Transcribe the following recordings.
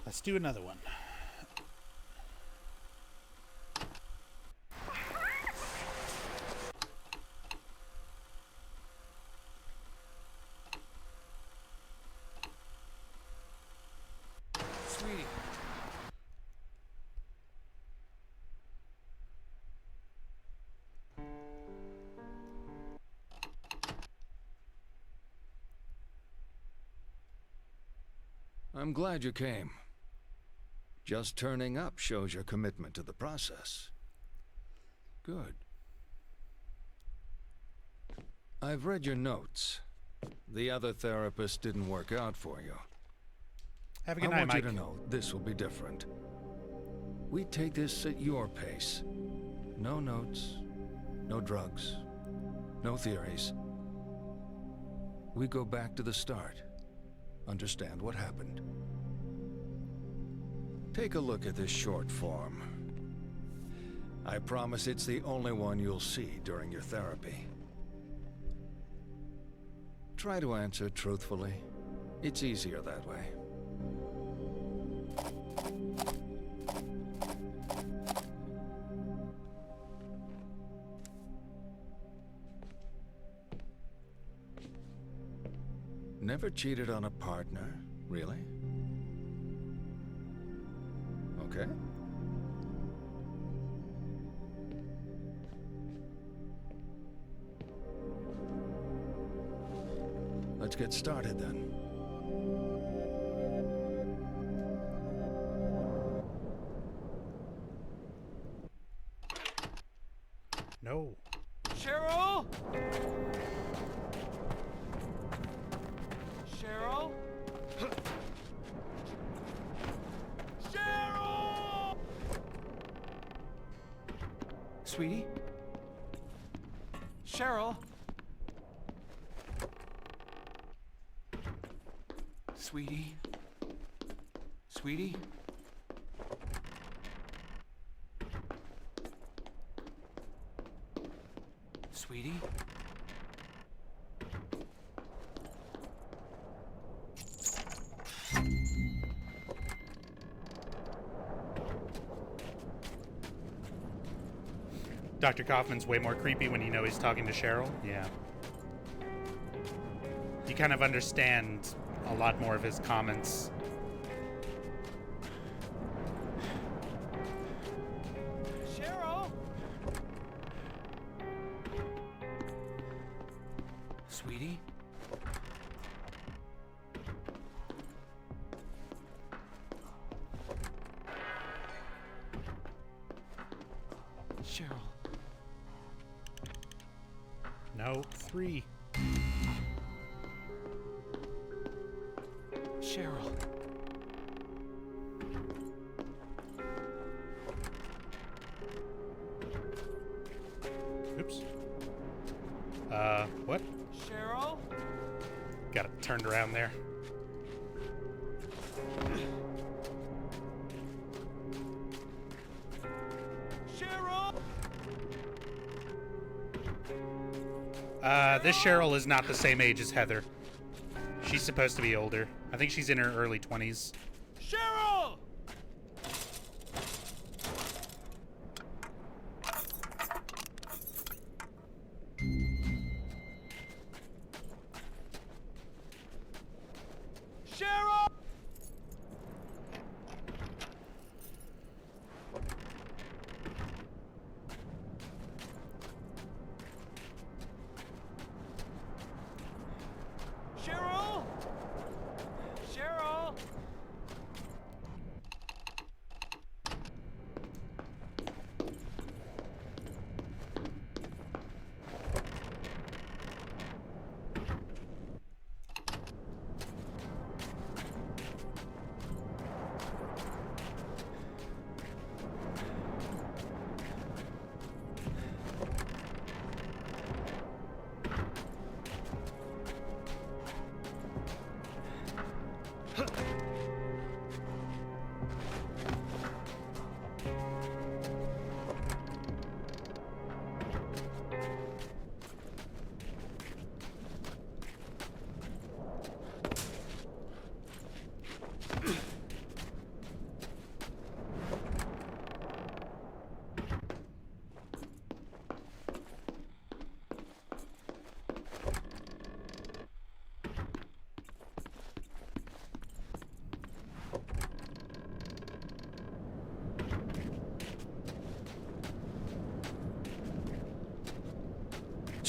Let's do another one. Sweetie. I'm glad you came. Just turning up shows your commitment to the process. Good. I've read your notes. The other therapist didn't work out for you. Have a good I night, want Mike. you to know this will be different. We take this at your pace. No notes, no drugs, no theories. We go back to the start. Understand what happened. Take a look at this short form. I promise it's the only one you'll see during your therapy. Try to answer truthfully. It's easier that way. Never cheated on a partner, really? Okay. Let's get started then. No. Cheryl? Cheryl? Cheryl! Sweetie? Cheryl? Sweetie? Sweetie? Sweetie? Dr. Kaufman's way more creepy when you know he's talking to Cheryl. Yeah. You kind of understand a lot more of his comments. Cheryl? Sweetie? Cheryl. No, 3. Cheryl. Oops. What? Cheryl? Got it turned around there. Cheryl? This Cheryl is not the same age as Heather. She's supposed to be older. I think she's in her early 20s. Cheryl! Cheryl! Cheryl! Cheryl!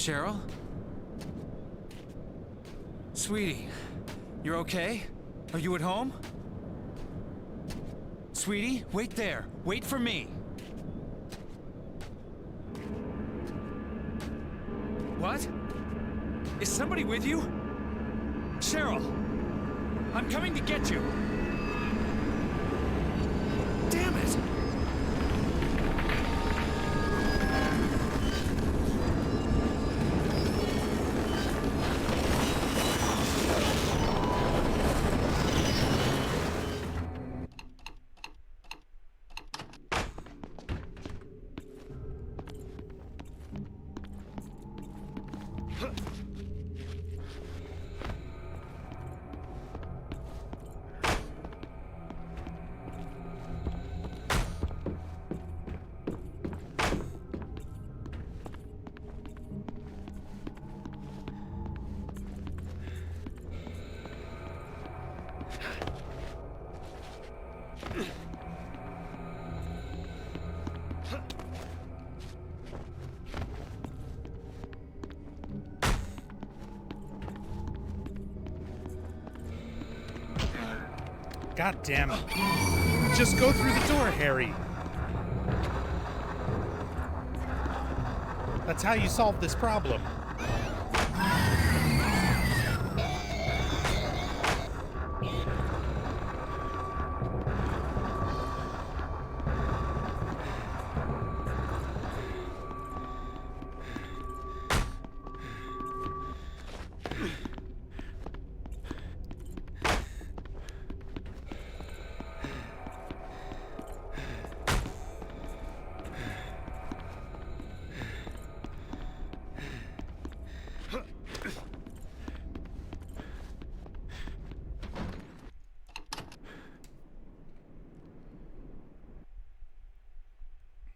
Cheryl? Sweetie, you're okay? Are you at home? Sweetie, wait there. Wait for me. What? Is somebody with you? Cheryl! I'm coming to get you! Damn it! God damn it. Just go through the door, Harry. That's how you solve this problem.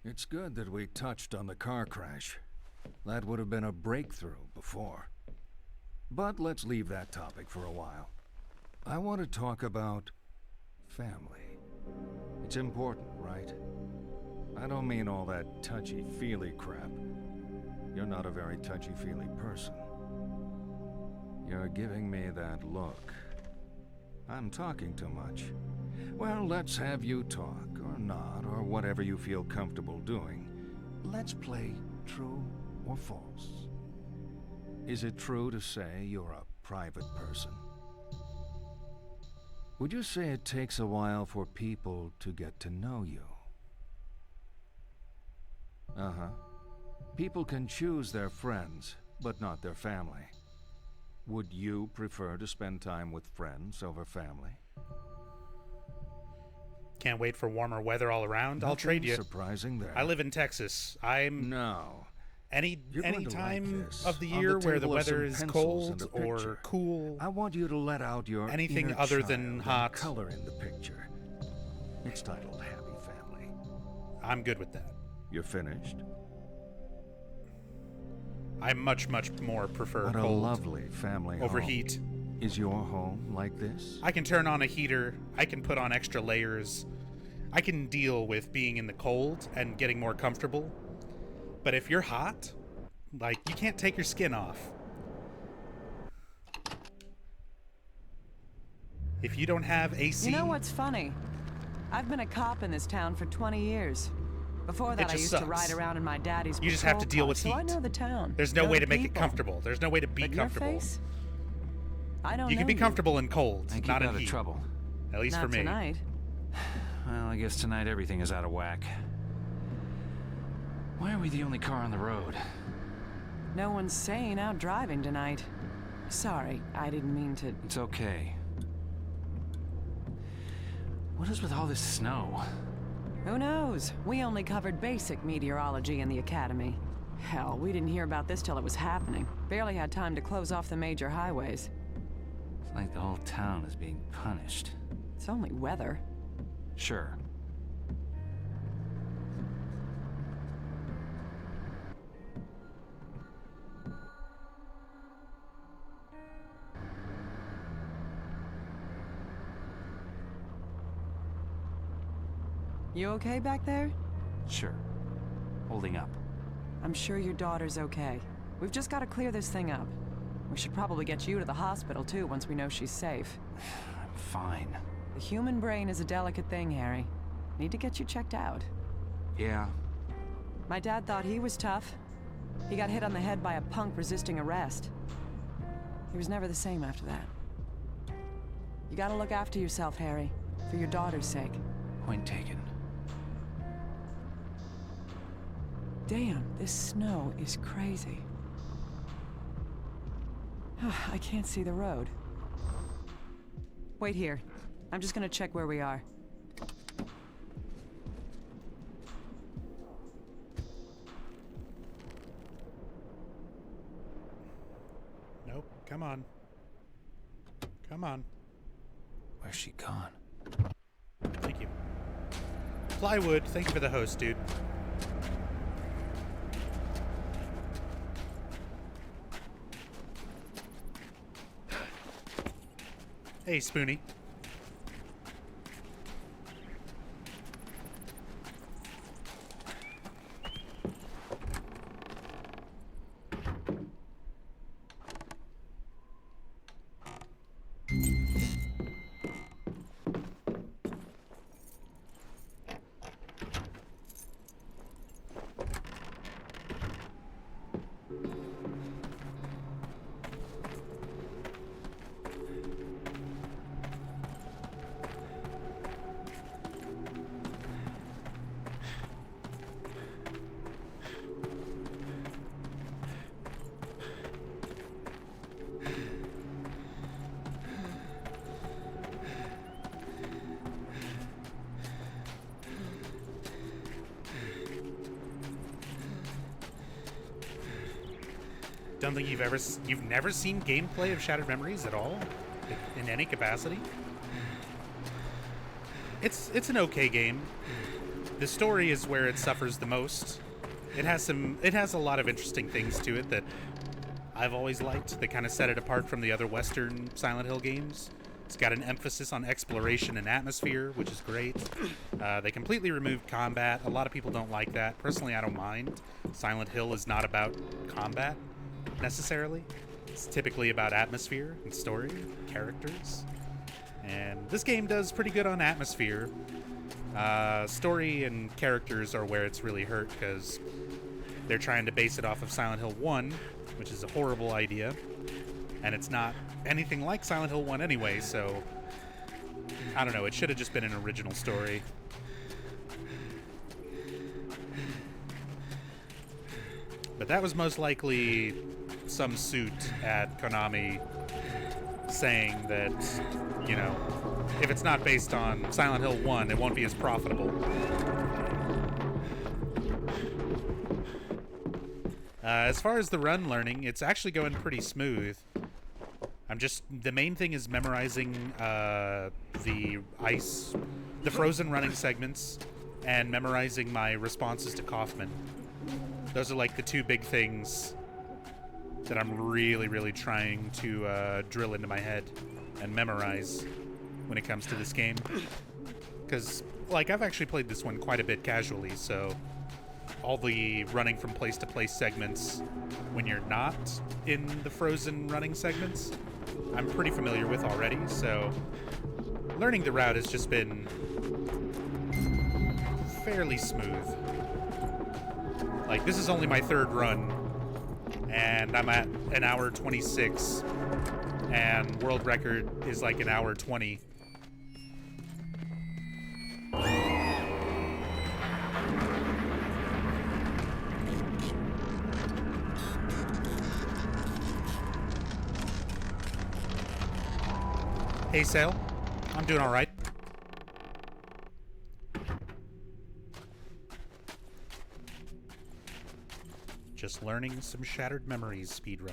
It's good that we touched on the car crash. That would have been a breakthrough before. But let's leave that topic for a while. I want to talk about family. It's important, right? I don't mean all that touchy-feely crap. You're not a very touchy-feely person. You're giving me that look. I'm talking too much. Well, let's have you talk, or not, or whatever you feel comfortable doing. Let's play true or false. Is it true to say you're a private person? Would you say it takes a while for people to get to know you? Uh-huh. People can choose their friends, but not their family. Would you prefer to spend time with friends over family? Can't wait for warmer weather all around. I'll trade you. Surprising there. I live in Texas. I'm No. any You're going to time like this. of the On year where the table are some weather is pencils and cold a or picture. cool. I want you to let out your Anything inner other child than and hot. color in the picture. It's titled Happy Family. I'm good with that. You're finished? I much more prefer What a cold lovely family over home. heat. Is your home like this? I can turn on a heater. I can put on extra layers. I can deal with being in the cold and getting more comfortable. But if you're hot, like, you can't take your skin off. If you don't have AC... You know what's funny? I've been a cop in this town for 20 years. Before that, I just used sucks. to ride around in my daddy's You just have to patrol deal car, with so I heat. know the town. There's no know way the to make it people. comfortable. There's no way to be But comfortable. Your face? I don't You know can be comfortable in cold, I keep not in out of heat. trouble. At least Not for me. tonight. Well, I guess tonight everything is out of whack. Why are we the only car on the road? No one's sane out driving tonight. Sorry, I didn't mean to... It's okay. What is with all this snow? Who knows? We only covered basic meteorology in the academy. Hell, we didn't hear about this till it was happening. Barely had time to close off the major highways. It's like the whole town is being punished. It's only weather. Sure. You okay back there? Sure. Holding up. I'm sure your daughter's okay. We've just got to clear this thing up. We should probably get you to the hospital, too, once we know she's safe. I'm fine. The human brain is a delicate thing, Harry. Need to get you checked out. Yeah. My dad thought he was tough. He got hit on the head by a punk resisting arrest. He was never the same after that. You gotta look after yourself, Harry. For your daughter's sake. Point taken. Damn, this snow is crazy. I can't see the road. Wait here. I'm just gonna check where we are. Nope. Come on. Come on. Where's she gone? Thank you. Plywood, thank you for the host, dude. Hey, Spoonie. Don't think you've never seen gameplay of Shattered Memories at all, in any capacity. It's an okay game. The story is where it suffers the most. It has a lot of interesting things to it that I've always liked that kind of set it apart from the other Western Silent Hill games. It's got an emphasis on exploration and atmosphere, which is great. They completely removed combat. A lot of people don't like that. Personally, I don't mind. Silent Hill is not about combat, necessarily. It's typically about atmosphere and story, characters. And this game does pretty good on atmosphere. Story and characters are where it's really hurt, because they're trying to base it off of Silent Hill 1, which is a horrible idea. And it's not anything like Silent Hill 1 anyway, so I don't know, it should have just been an original story. But that was most likely some suit at Konami saying that, you know, if it's not based on Silent Hill 1, it won't be as profitable. As far as the run learning, it's actually going pretty smooth. The main thing is memorizing the frozen running segments, and memorizing my responses to Kaufman. Those are like the two big things that I'm really, really trying to drill into my head and memorize when it comes to this game. Because, like, I've actually played this one quite a bit casually, so all the running from place to place segments when you're not in the frozen running segments, I'm pretty familiar with already, so learning the route has just been fairly smooth. Like, this is only my third run, and I'm at an hour 26, and world record is like an hour 20. Hey, Sale. I'm doing all right. Just learning some Shattered Memories speedrun.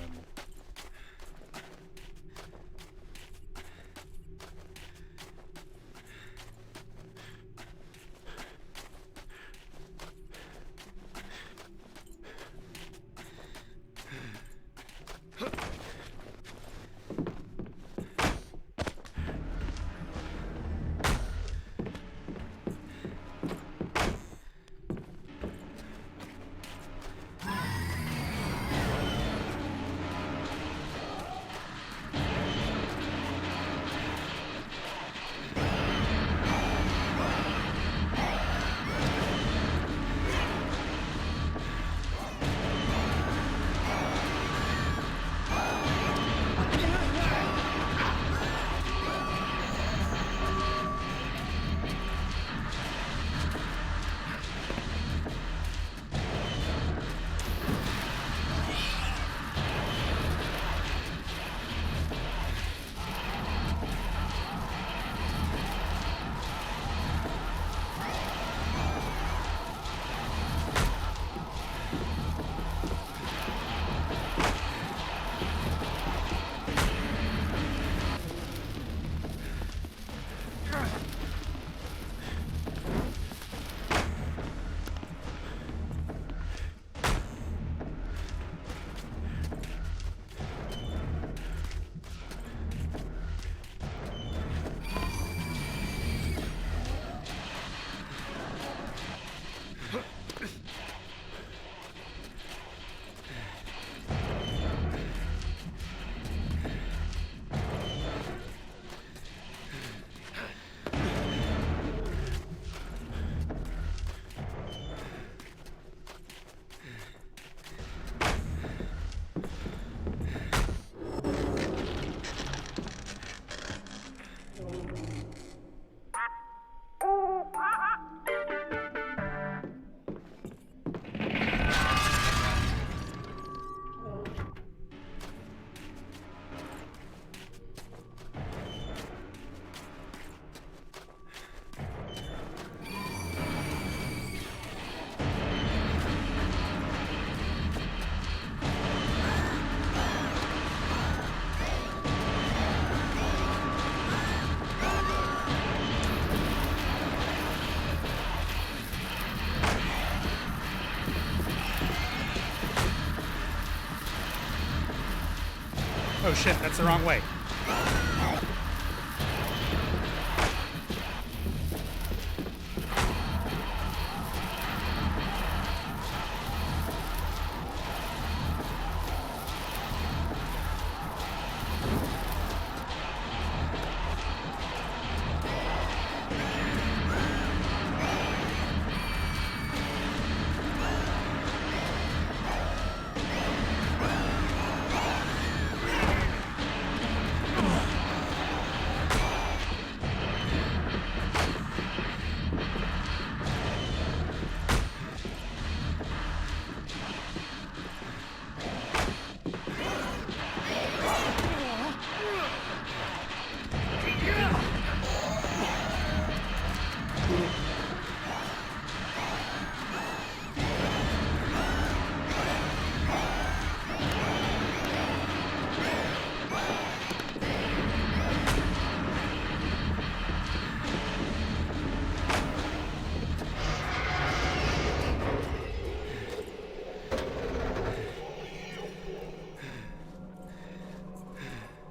Oh shit, that's the wrong way.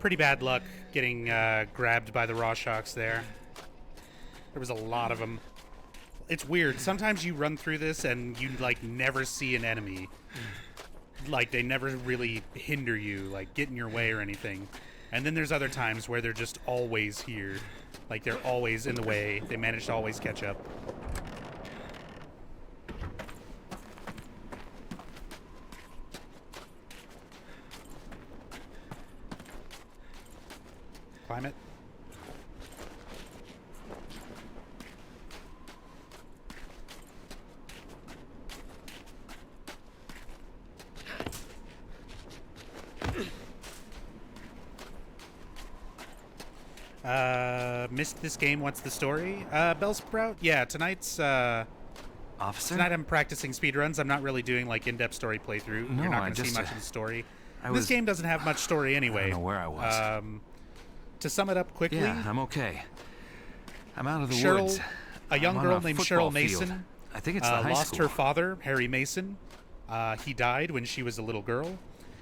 Pretty bad luck getting grabbed by the Rorschachs there. There was a lot of them. It's weird. Sometimes you run through this and you, like, never see an enemy. Like, they never really hinder you, like, get in your way or anything. And then there's other times where they're just always here. Like, they're always in the way. They manage to always catch up. Climb it. Missed this game. What's the story? Bellsprout? Yeah, tonight's, Officer? tonight I'm practicing speedruns. I'm not really doing, like, in-depth story playthrough. No, You're not I going to see just, much of the story. I This was- game doesn't have much story anyway. I don't know where I was. To sum it up quickly, Yeah, I'm okay. I'm out of the Cheryl, woods. a young I'm on girl a named football Cheryl field. Mason, I think it's the high lost school. her father, Harry Mason. He died when she was a little girl.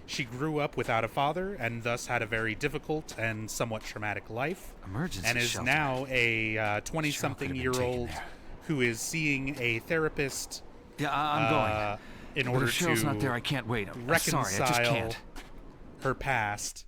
She grew up without a father and thus had a very difficult and somewhat traumatic life. Emergency and is shelter. now a Cheryl 20-something-year-old could have been taken who is seeing a therapist Yeah, I'm going. in But order if Cheryl's to not there, I can't wait. I'm reconcile sorry, I just can't. her past.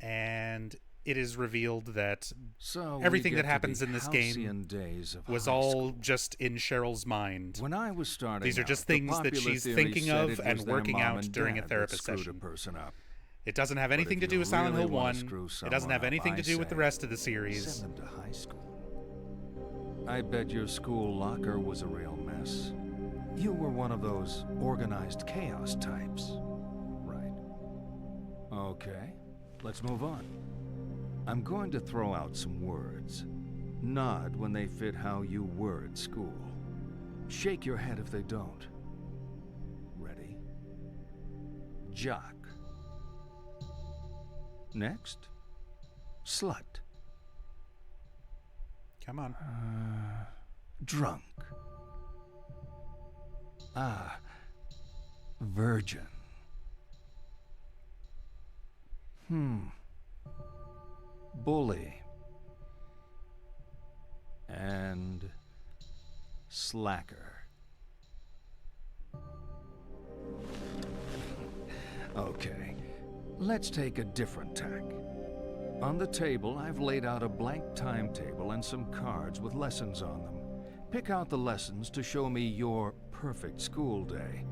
And it is revealed that So everything we that get to happens the in this game halcyon days of was high all school. just in Cheryl's mind. When I was starting These are out, just the things that popular she's theory thinking said of it and was their working mom out and during a dad that therapist screwed session. a person up. It doesn't have anything if to do you with Silent really Hill wanna 1. screw It doesn't have someone up, anything to I do with the say, rest of the series. Send them to high school. I bet your school locker was a real mess. You were one of those organized chaos types, right? Okay, let's move on. I'm going to throw out some words. Nod when they fit how you were at school. Shake your head if they don't. Ready? Jock. Next, slut. Come on. Drunk. Virgin. Bully. And slacker. Okay, let's take a different tack. On the table, I've laid out a blank timetable and some cards with lessons on them. Pick out the lessons to show me your perfect school day.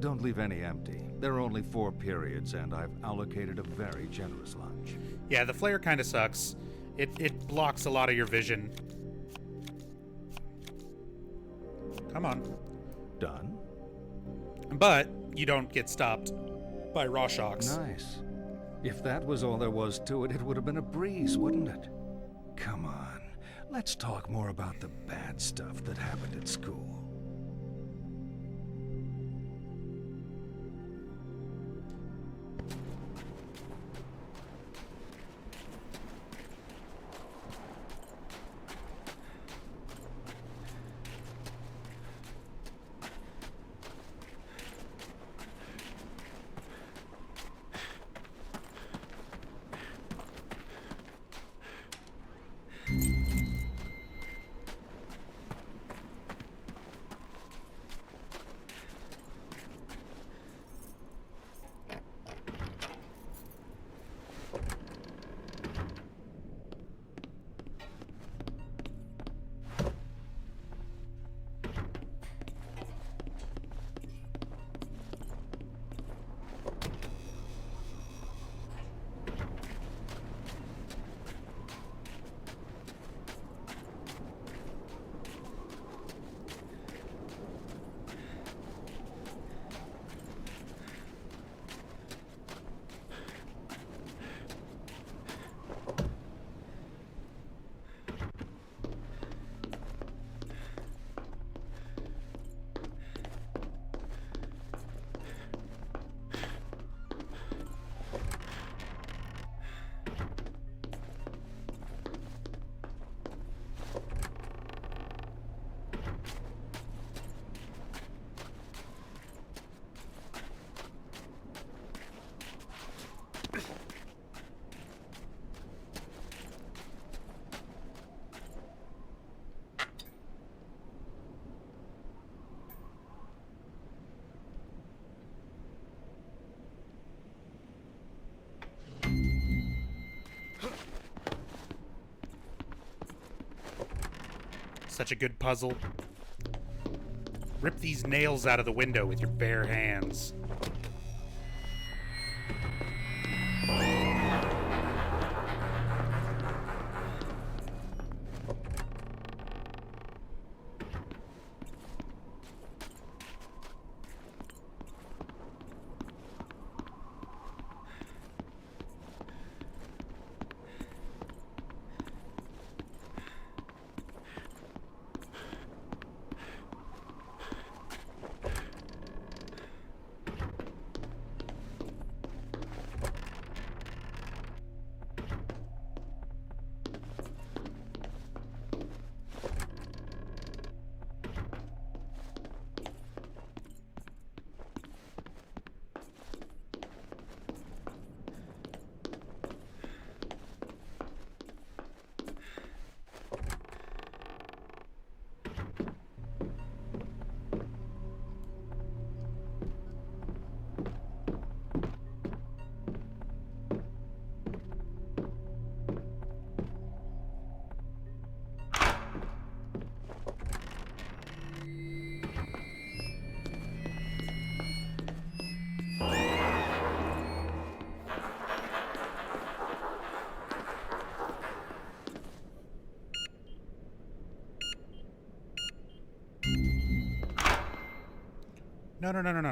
Don't leave any empty. There are only 4 periods, and I've allocated a very generous lunch. Yeah, the flare kind of sucks. It blocks a lot of your vision. Come on. Done? But you don't get stopped by Rorschachs. Nice. If that was all there was to it, it would have been a breeze, wouldn't it? Come on, let's talk more about the bad stuff that happened at school. Such a good puzzle. Rip these nails out of the window with your bare hands.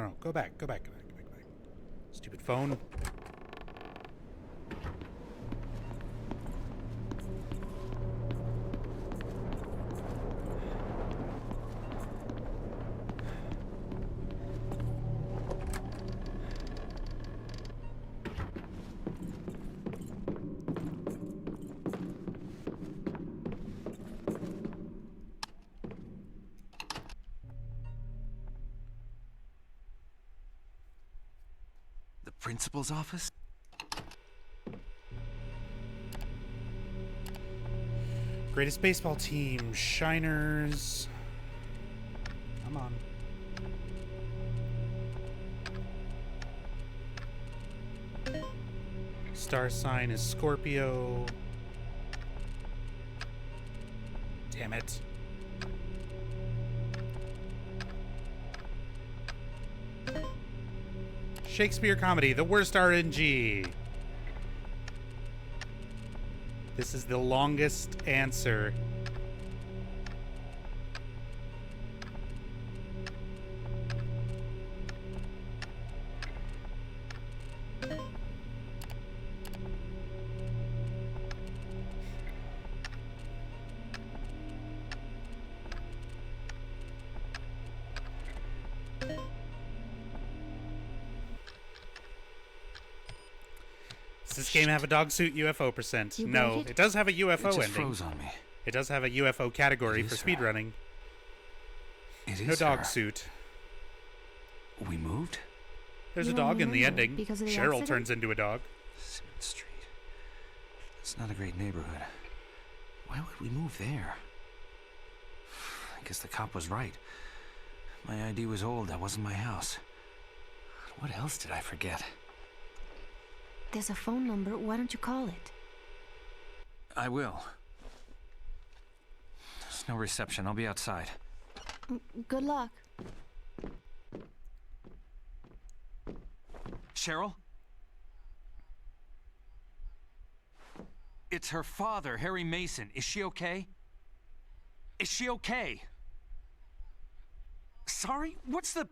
No. Go back. Stupid phone. Principal's office? Greatest baseball team, Shiners. Come on. Star sign is Scorpio. Damn it. Shakespeare comedy, the worst RNG. This is the longest answer. Does this game have a dog suit UFO percent? No, it does have a UFO It just ending. froze on me. It does have a UFO category It for is her. speedrunning. It is No dog her. suit. We moved? There's You a dog only in the know ending. because of the Cheryl accident? turns into a dog. Simmons Street. It's not a great neighborhood. Why would we move there? I guess the cop was right. My ID was old. That wasn't my house. What else did I forget? There's a phone number. Why don't you call it? I will. There's no reception. I'll be outside. Good luck. Cheryl? It's her father, Harry Mason. Is she okay? Is she okay? Sorry? What's the...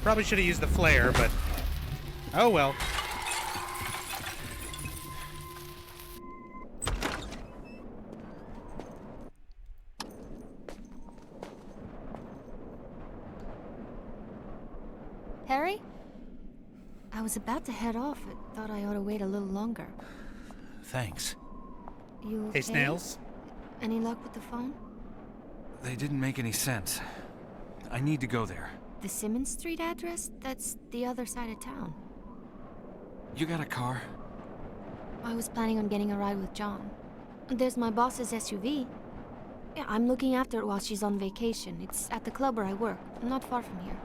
Probably should have used the flare, but oh well. Harry? I was about to head off. I thought I ought to wait a little longer. Thanks. You Hey, okay? Snails. Any luck with the phone? They didn't make any sense. I need to go there. The Simmons Street address? That's the other side of town. You got a car? I was planning on getting a ride with John. There's my boss's SUV. Yeah, I'm looking after it while she's on vacation. It's at the club where I work, not far from here.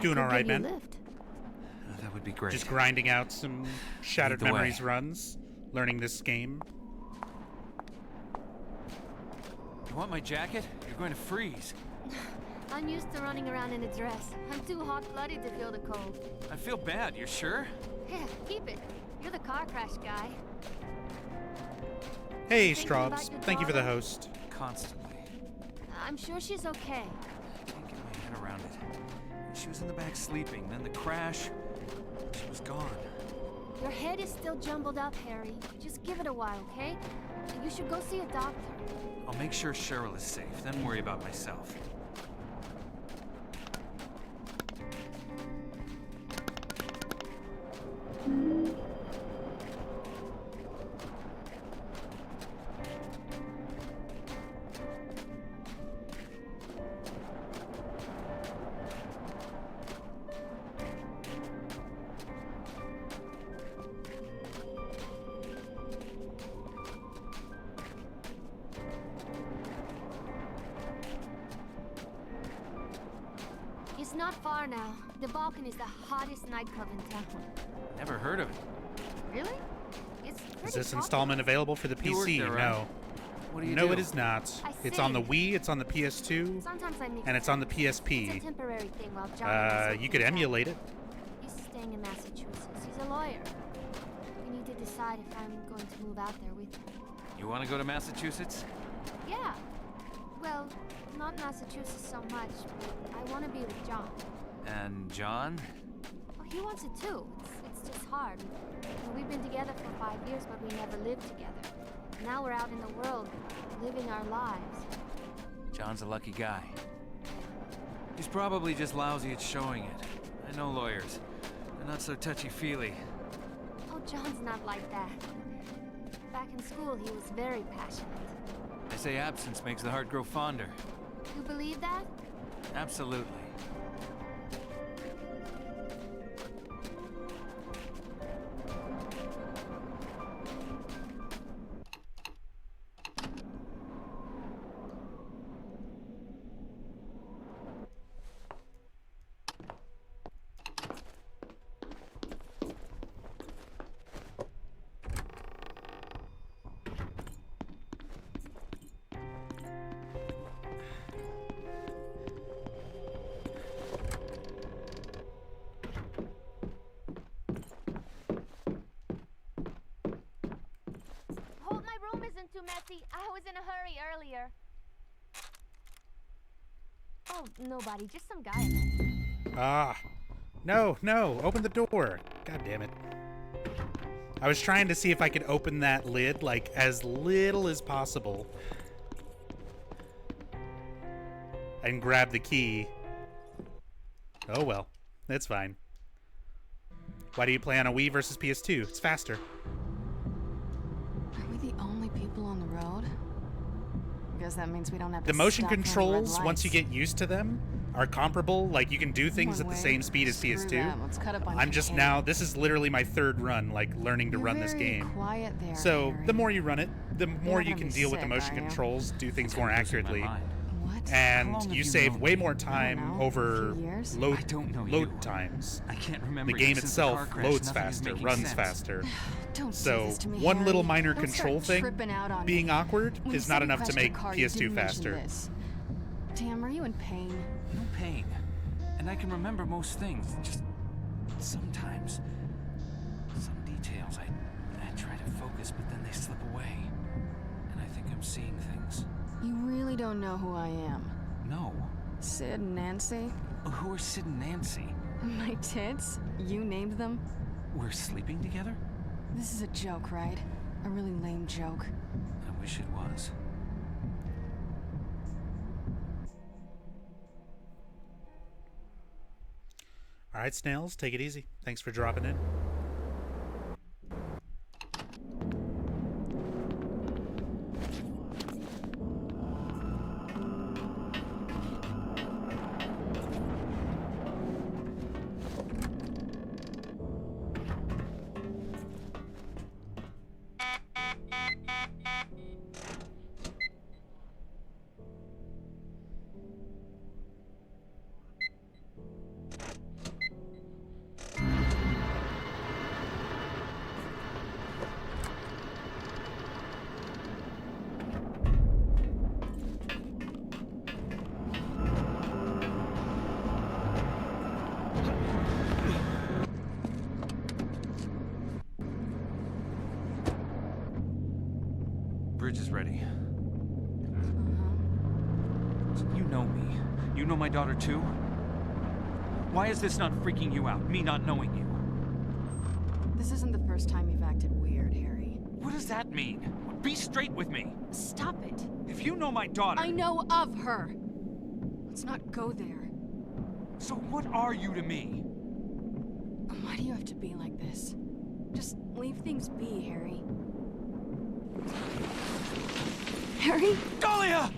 Doing all right, man. man? That would be great. Just grinding out some Shattered Lead the way. Memories runs, learning this game. You want my jacket? You're going to freeze. I'm used to running around in a dress. I'm too hot-blooded to feel the cold. I feel bad. You're sure? Yeah, keep it. You're the car crash guy. Hey, Thinking about Straubs. your Thank you for the daughter? host. Constantly. I'm sure she's okay. I can't get my head around it. She was in the back sleeping, then the crash. She was gone. Your head is still jumbled up, Harry. Just give it a while, okay? You should go see a doctor. I'll make sure Cheryl is safe, then worry about myself. It's not far now. The Balkan is the hottest nightclub in town. Never heard of it. Really? It's pretty Is this popular. installment available for the You work PC? there, right? No. What do you No, do? it is not. I It's on the sing. Wii, it's on the PS2, Sometimes I mix and it's on the It's a PSP. temporary thing while John You could emulate it. He's staying in Massachusetts. He's a lawyer. We need to decide if I'm going to move out there with him. You want to go to Massachusetts? Yeah. Well, not Massachusetts so much, but I want to be with John. And John? Oh, he wants it too. It's just hard. We've been together for 5 years, but we never lived together. Now we're out in the world, living our lives. John's a lucky guy. He's probably just lousy at showing it. I know lawyers. They're not so touchy-feely. Oh, John's not like that. Back in school, he was very passionate. They say absence makes the heart grow fonder. You believe that? Absolutely. Hope my room isn't too messy. I was in a hurry earlier. Oh, nobody. Just some guy in there. Ah. No, no. Open the door. God damn it. I was trying to see if I could open that lid, like, as little as possible. And grab the key. Oh well. That's fine. Why do you play on a Wii versus PS2? It's faster. Are we the only people on the road? I guess that means we don't have to The motion stop running red controls, once you lights. get used to them, are comparable. Like, you can do things One at the way. same speed as Screw PS2. that. Let's cut up on I'm just cocaine. now, this is literally my third run, like, learning to You're run this very game. Quiet there, So, Harry. the more you run it, the more not you gonna can be deal with the sick, motion are you? controls, do things more I'm losing my accurately. mind. What? How And long have you you save known way me? more I time don't know, a over few years? I don't know load you. times. I can't remember The you game since itself car crash. loads Nothing is faster, making runs sense. faster. Don't say So, this to me, one Harry. little minor Don't control start thing tripping out on being me. awkward When you is said not you enough to crashed your make car, you PS2 didn't mention faster. this. Damn, are you in pain? No pain. And I can remember most things. Just sometimes. Some details I try to focus, but then they slip away. And I think I'm seeing things. You really don't know who I am. No. Sid and Nancy? Who are Sid and Nancy? My tits? You named them? We're sleeping together? This is a joke, right? A really lame joke. I wish it was. All right, Snails, take it easy. Thanks for dropping in. Bridge is ready. You know me. You know my daughter too? Why is this not freaking you out, me not knowing you? This isn't the first time you've acted weird, Harry. What does that mean? Be straight with me. Stop it. If you know my daughter... I know of her. Let's not go there. So what are you to me? Why do you have to be like this? Just leave things be, Harry. Harry? Dahlia!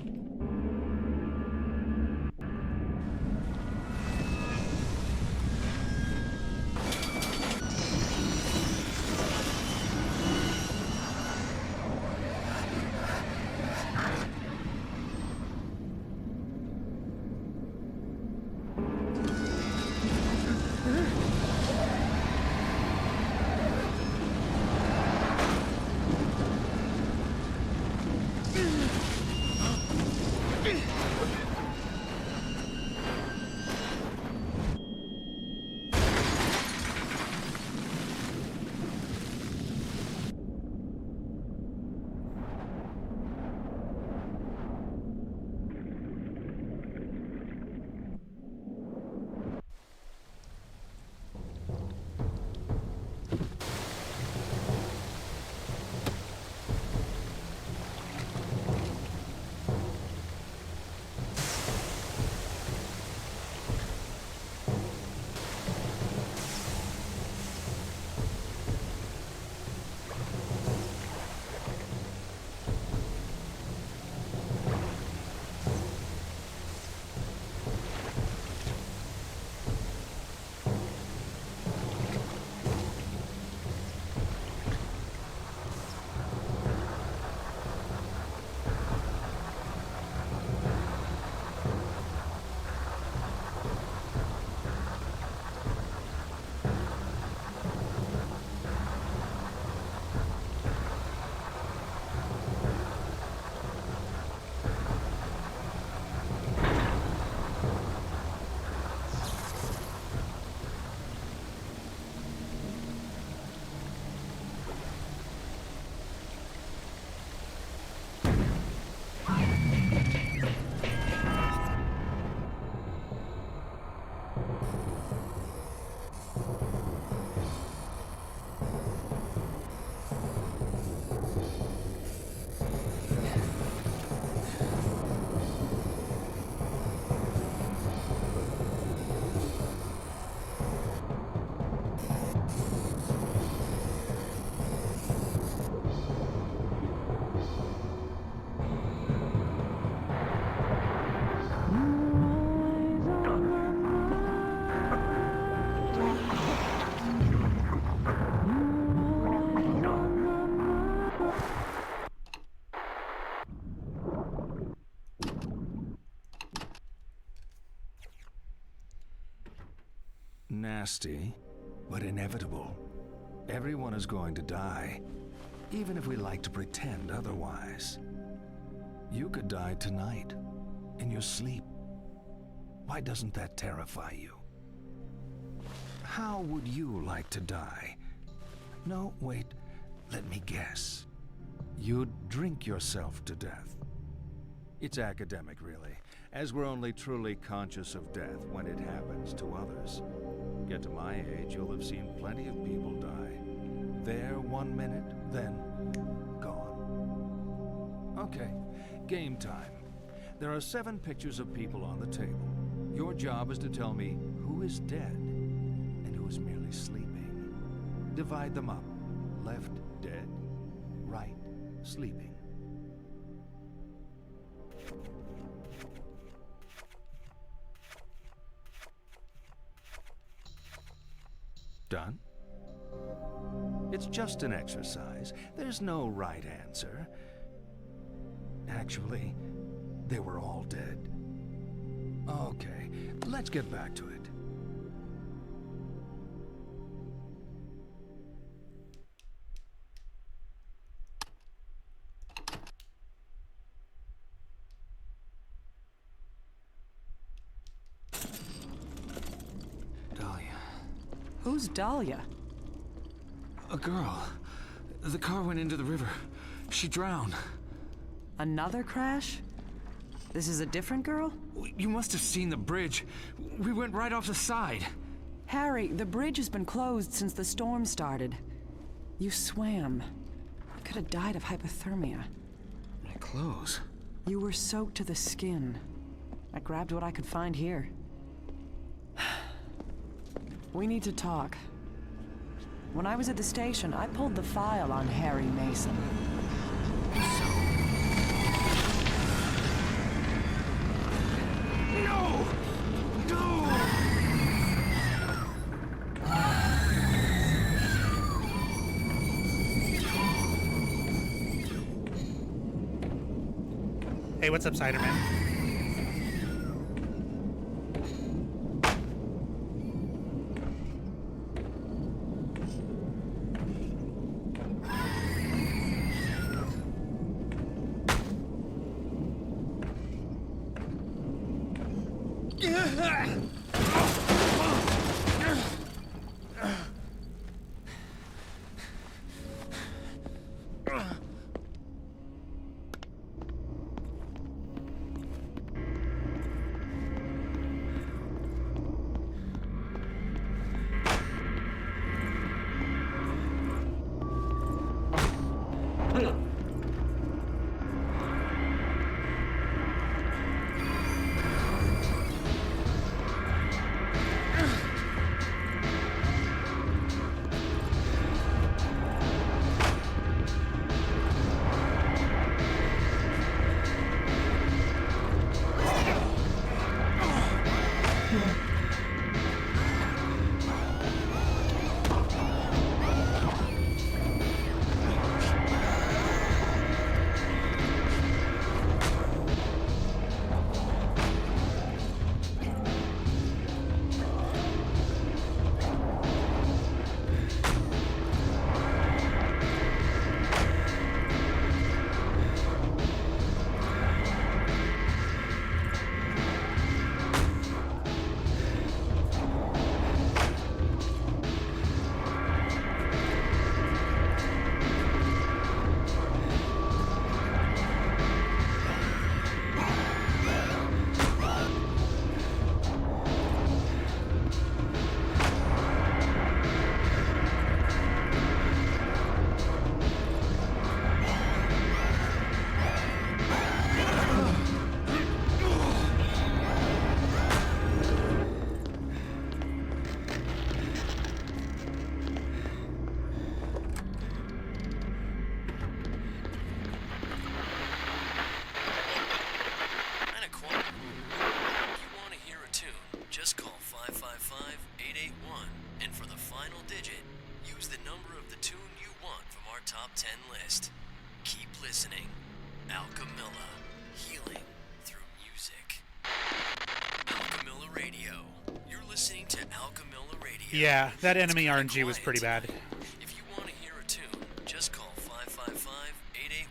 Nasty, but inevitable. Everyone is going to die, even if we like to pretend otherwise. You could die tonight, in your sleep. Why doesn't that terrify you? How would you like to die? No, wait, let me guess. You'd drink yourself to death. It's academic, really, as we're only truly conscious of death when it happens to others. Get to my age, you'll have seen plenty of people die. There 1 minute, then gone. Okay, game time. There are 7 pictures of people on the table. Your job is to tell me who is dead and who is merely sleeping. Divide them up. Left, dead. Right, sleeping. Done? It's just an exercise. There's no right answer. Actually, they were all dead. Okay, let's get back to it. Dahlia. Who's Dahlia? A girl. The car went into the river. She drowned. Another crash? This is a different girl? You must have seen the bridge. We went right off the side. Harry, the bridge has been closed since the storm started. You swam. You could have died of hypothermia. My clothes. You were soaked to the skin. I grabbed what I could find here. We need to talk. When I was at the station, I pulled the file on Harry Mason. No! No! Hey, what's up, Ciderman? Top 10 list. Keep listening. Alchemilla. Healing through music. Alchemilla Radio. You're listening to Alchemilla Radio. Yeah, that enemy RNG was pretty bad. If you want to hear a tune, just call 555-881.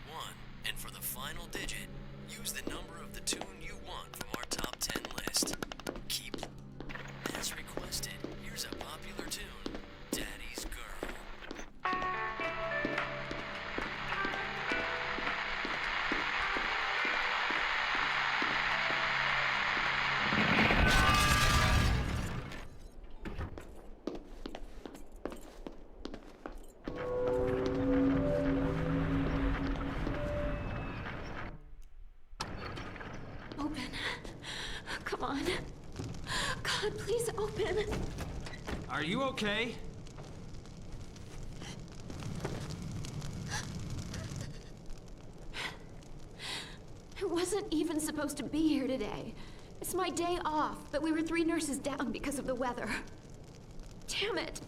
And for the final digit, use the number of the tune you want from our top 10 list. Keep as requested. Here's a popular tune. Daddy's Girl. on. God, please open. Are you okay? I wasn't even supposed to be here today. It's my day off, but we were 3 nurses down because of the weather. Damn it.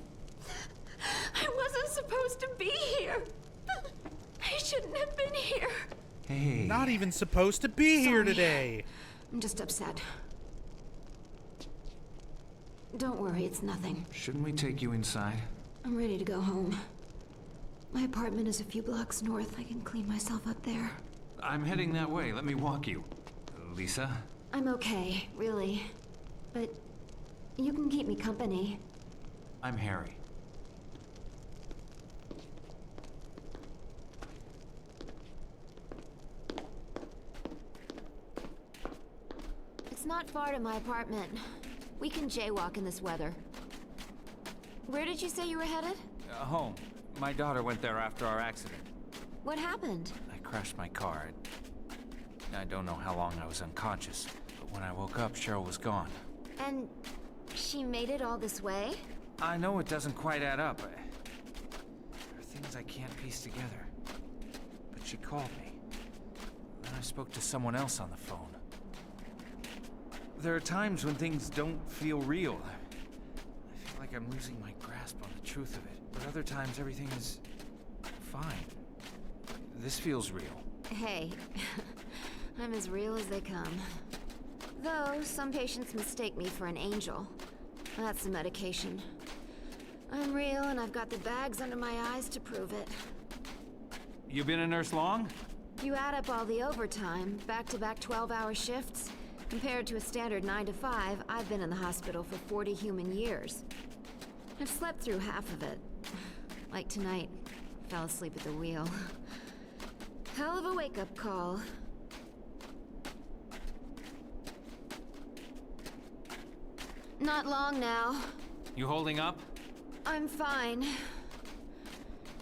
I wasn't supposed to be here. I shouldn't have been here. Hey. Not even supposed to be here Sorry. today. I'm just upset. Don't worry, it's nothing. Shouldn't we take you inside? I'm ready to go home. My apartment is a few blocks north. I can clean myself up there. I'm heading that way. Let me walk you. Lisa? I'm okay, really. But you can keep me company. I'm Harry. It's not far to my apartment. We can jaywalk in this weather. Where did you say you were headed? Home. My daughter went there after our accident. What happened? I crashed my car. I don't know how long I was unconscious, but when I woke up, Cheryl was gone. And she made it all this way? I know it doesn't quite add up. There are things I can't piece together. But she called me. Then I spoke to someone else on the phone. There are times when things don't feel real. I feel like I'm losing my grasp on the truth of it. But other times everything is fine. This feels real. Hey, I'm as real as they come. Though, some patients mistake me for an angel. That's the medication. I'm real, and I've got the bags under my eyes to prove it. You been a nurse long? You add up all the overtime, back-to-back 12-hour shifts. Compared to a standard 9 to 5, I've been in the hospital for 40 human years. I've slept through half of it. Like tonight, fell asleep at the wheel. Hell of a wake-up call. Not long now. You holding up? I'm fine.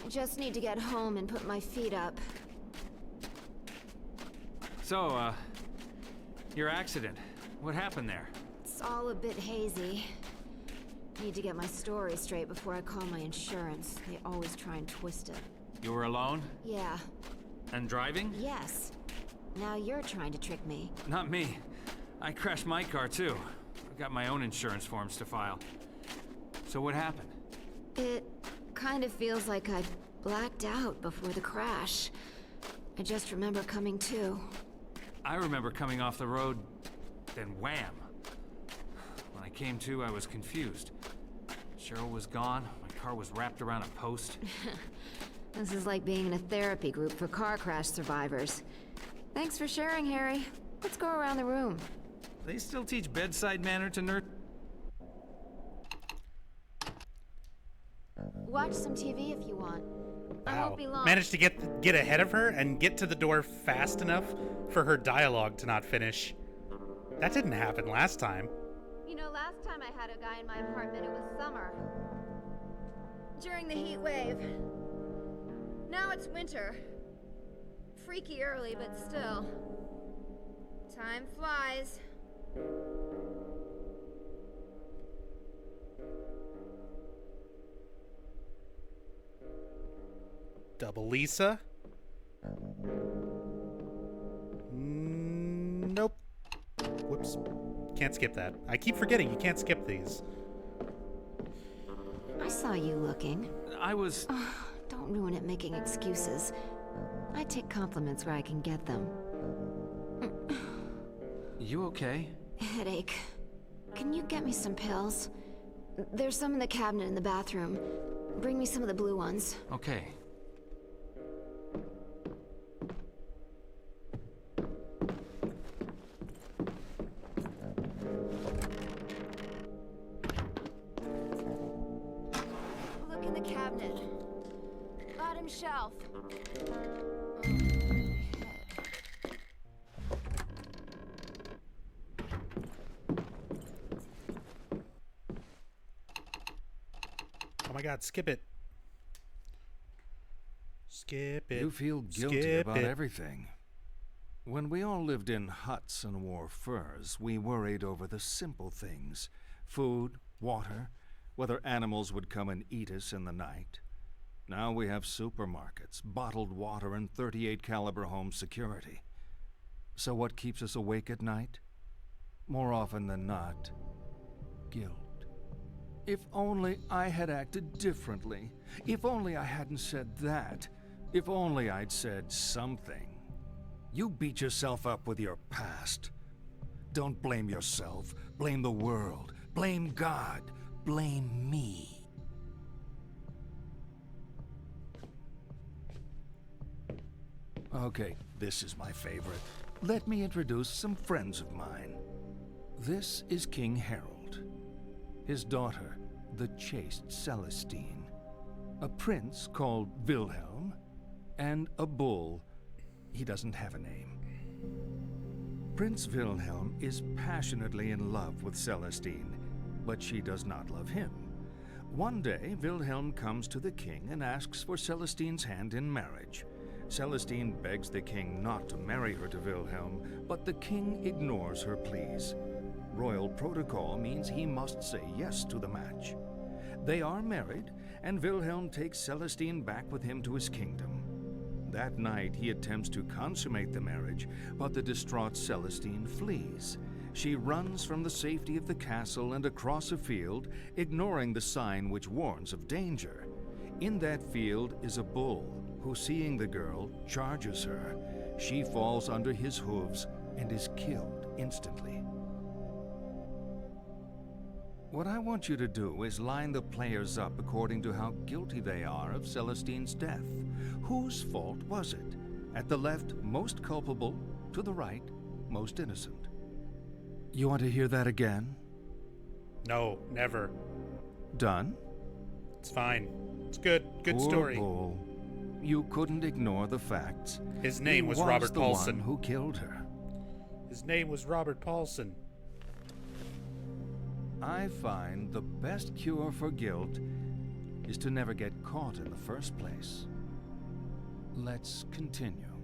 I just need to get home and put my feet up. So, your accident. What happened there? It's all a bit hazy. Need to get my story straight before I call my insurance. They always try and twist it. You were alone? Yeah. And driving? Yes. Now you're trying to trick me. Not me. I crashed my car, too. I've got my own insurance forms to file. So what happened? It kind of feels like I blacked out before the crash. I just remember coming to. I remember coming off the road, then wham! When I came to, I was confused. Cheryl was gone, my car was wrapped around a post. This is like being in a therapy group for car crash survivors. Thanks for sharing, Harry. Let's go around the room. They still teach bedside manner to nurse. Watch some TV if you want. I won't be long. Managed to get ahead of her and get to the door fast enough for her dialogue to not finish. That didn't happen last time. You know, last time I had a guy in my apartment, it was summer. During the heat wave. Now it's winter. Freaky early, but still. Time flies. Double Lisa? Nope. Whoops. Can't skip that. I keep forgetting you can't skip these. I saw you looking. I was... Don't ruin it making excuses. I take compliments where I can get them. You okay? Headache. Can you get me some pills? There's some in the cabinet in the bathroom. Bring me some of the blue ones. Okay. Look in the cabinet. Bottom shelf. Oh my god, skip it. Skip it. You feel guilty Skip about it. everything. When we all lived in huts and wore furs, we worried over the simple things. Food, water, whether animals would come and eat us in the night. Now we have supermarkets, bottled water, and .38 caliber home security. So what keeps us awake at night? More often than not, guilt. If only I had acted differently. If only I hadn't said that. If only I'd said something. You beat yourself up with your past. Don't blame yourself. Blame the world. Blame God. Blame me. Okay, this is my favorite. Let me introduce some friends of mine. This is King Harold. His daughter, the chaste Celestine. A prince called Wilhelm. And a bull. He doesn't have a name. Prince Wilhelm is passionately in love with Celestine, but she does not love him. One day, Wilhelm comes to the king and asks for Celestine's hand in marriage. Celestine begs the king not to marry her to Wilhelm, but the king ignores her pleas. Royal protocol means he must say yes to the match. They are married, and Wilhelm takes Celestine back with him to his kingdom. That night, he attempts to consummate the marriage, but the distraught Celestine flees. She runs from the safety of the castle and across a field, ignoring the sign which warns of danger. In that field is a bull, who, seeing the girl, charges her. She falls under his hooves and is killed instantly. What I want you to do is line the players up according to how guilty they are of Celestine's death. Whose fault was it? At the left, most culpable. To the right, most innocent. You want to hear that again? No, never. Done? It's fine. It's good. Good Poor story. Bull. You couldn't ignore the facts. His name was He Robert the Paulson. One who killed her. His name was Robert Paulson. I find the best cure for guilt is to never get caught in the first place. Let's continue.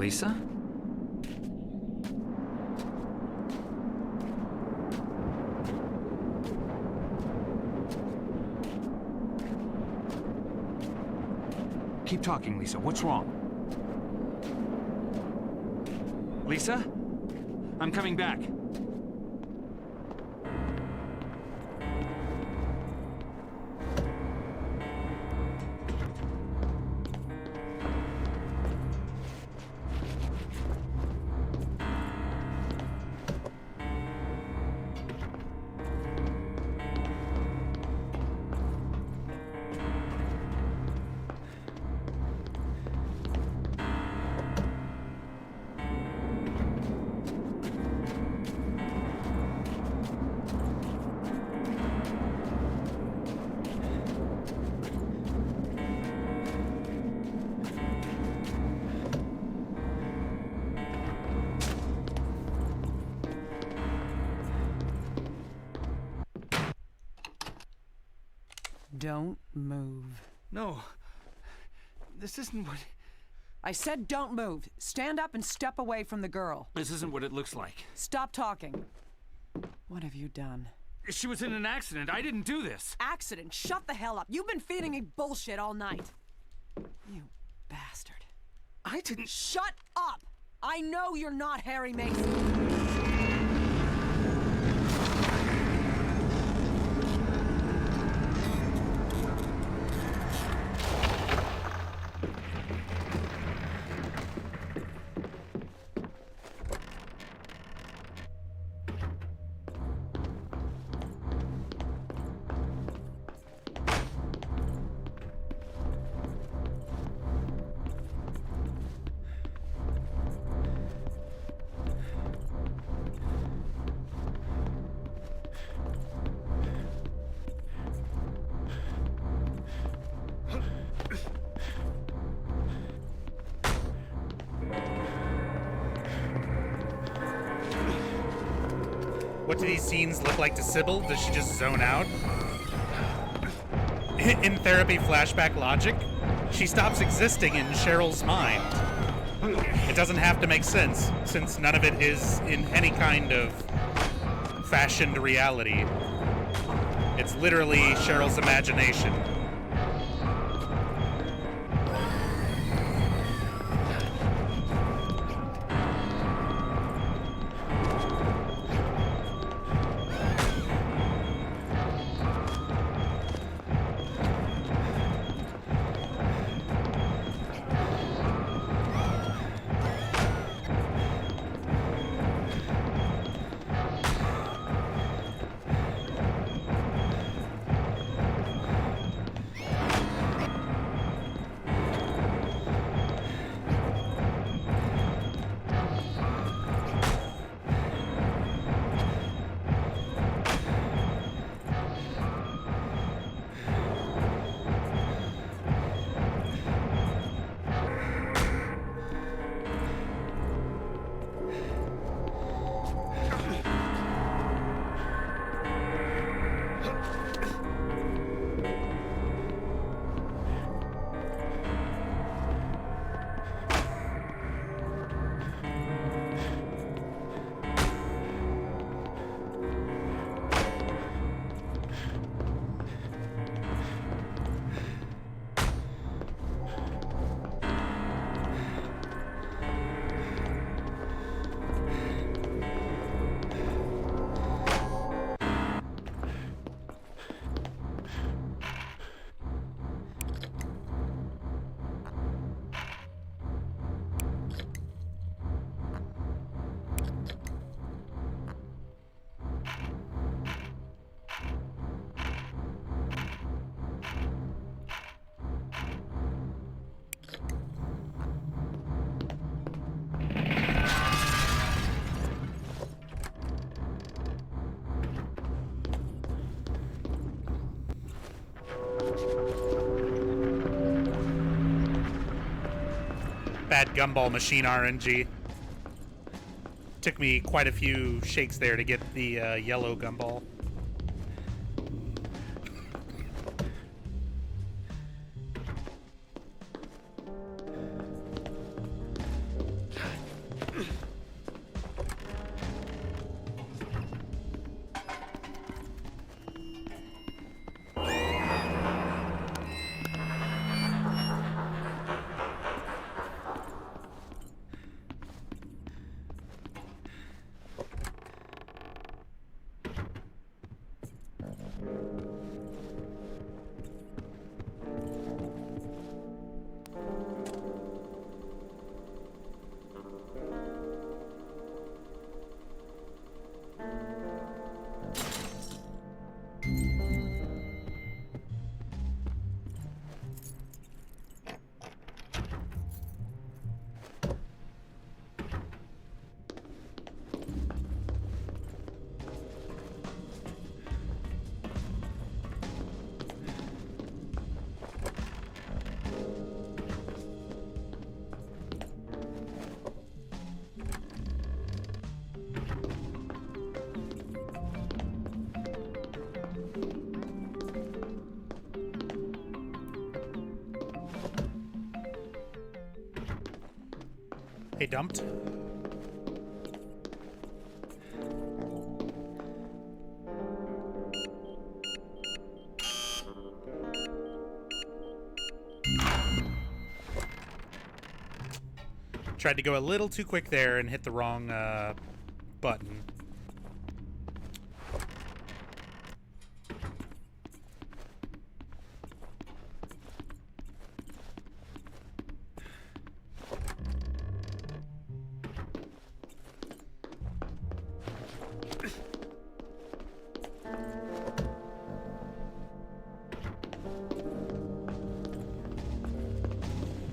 Lisa? Keep talking, Lisa. What's wrong? Lisa? I'm coming back. Don't move. No. This isn't what... I said don't move. Stand up and step away from the girl. This isn't what it looks like. Stop talking. What have you done? She was in an accident. I didn't do this. Accident? Shut the hell up. You've been feeding me bullshit all night. You bastard. I didn't... Shut up! I know you're not Harry Mason. What do these scenes look like to Sybil? Does she just zone out? In therapy flashback logic, she stops existing in Cheryl's mind. It doesn't have to make sense, since none of it is in any kind of fashioned reality. It's literally Cheryl's imagination. Bad gumball machine RNG. Took me quite a few shakes there to get the yellow gumball. Hey, dumped. Tried to go a little too quick there and hit the wrong button.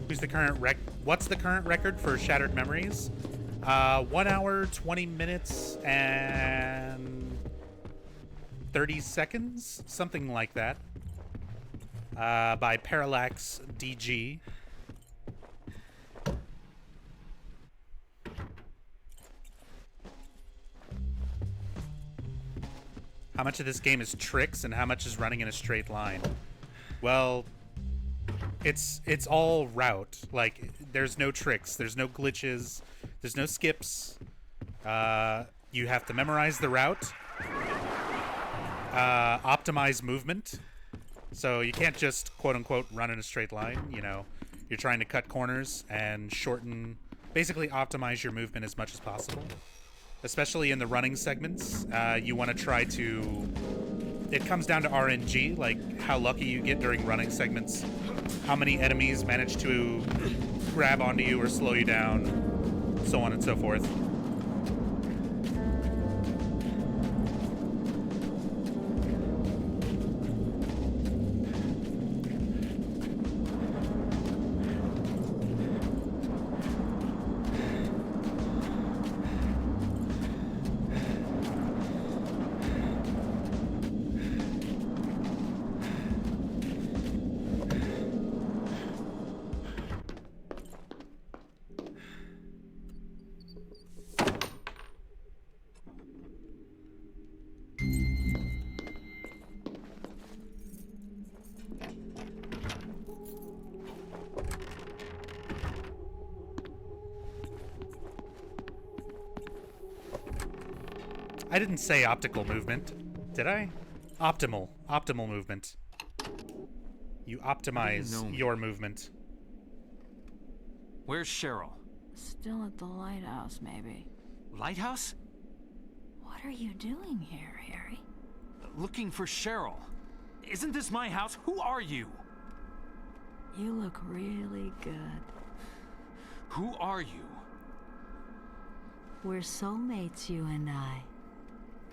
Who's the current What's the current record for Shattered Memories? 1 hour, 20 minutes, and 30 seconds? Something like that. By Parallax DG. How much of this game is tricks and how much is running in a straight line? Well, it's all route. Like, there's no tricks, there's no glitches, there's no skips. You have to memorize the route, optimize movement. So you can't just quote-unquote run in a straight line, you know. You're trying to cut corners and shorten, basically optimize your movement as much as possible. Especially in the running segments, you want to try to... It comes down to RNG, like how lucky you get during running segments, how many enemies manage to grab onto you or slow you down, so on and so forth. I didn't say optical movement, did I? Optimal movement. You optimize your movement. Where's Cheryl? Still at the lighthouse, maybe. Lighthouse? What are you doing here, Harry? Looking for Cheryl. Isn't this my house? Who are you? You look really good. Who are you? We're soulmates, you and I.